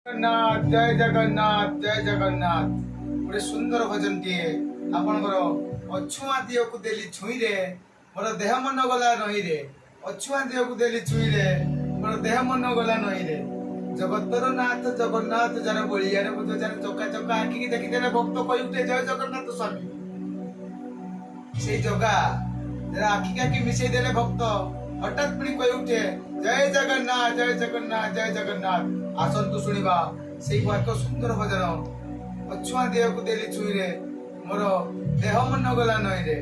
जगन्नाथ जय जगन्नाथ जय जगन्नाथ गोटे सुंदर भजन टे आपणकर अछुआ दिह को देली छुई रे मोर देह मन गला नई रे अछुआ दिह को देली छुई रे मोर देह मन गला नई रे जगतर नाथ जगन्नाथ जार बलियार बुझ जार चका चका आखि की देखी देले भक्त कहि उठे जय जगन्नाथ स्वामी से जगा जरा आखि काखि मिसई देले भक्त हठात पुणी कहि उठे जय जगन्नाथ जय जगन्नाथ जय जगन्नाथ आसंतु शुणा से एक सुंदर भजन अछुआ देह को देली छुई रे मोर देह मन गला नई रे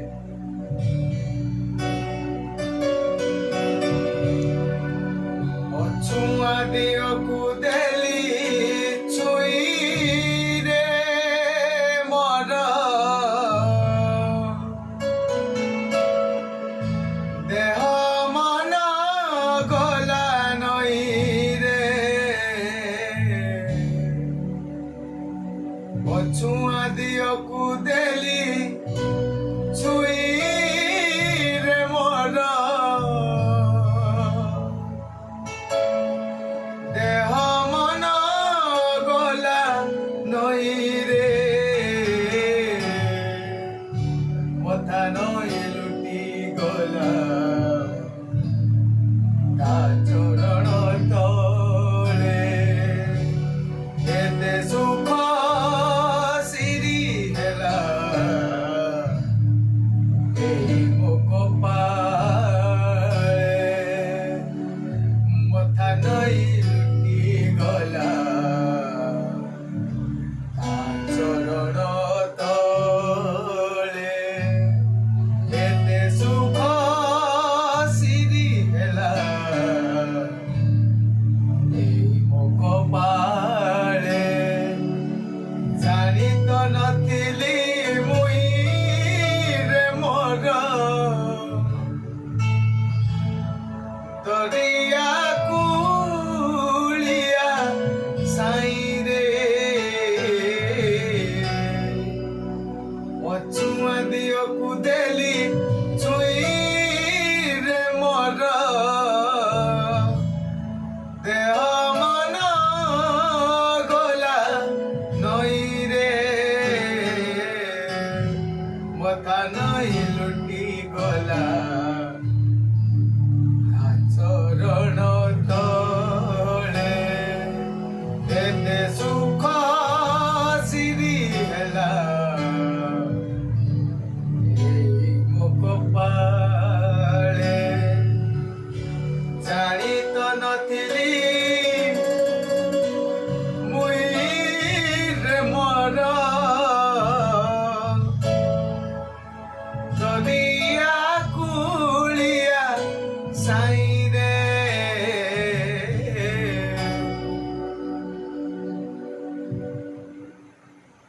अछुआ देह को देली छुई रे मोर देह मन गला नई अछुआ दिह को देली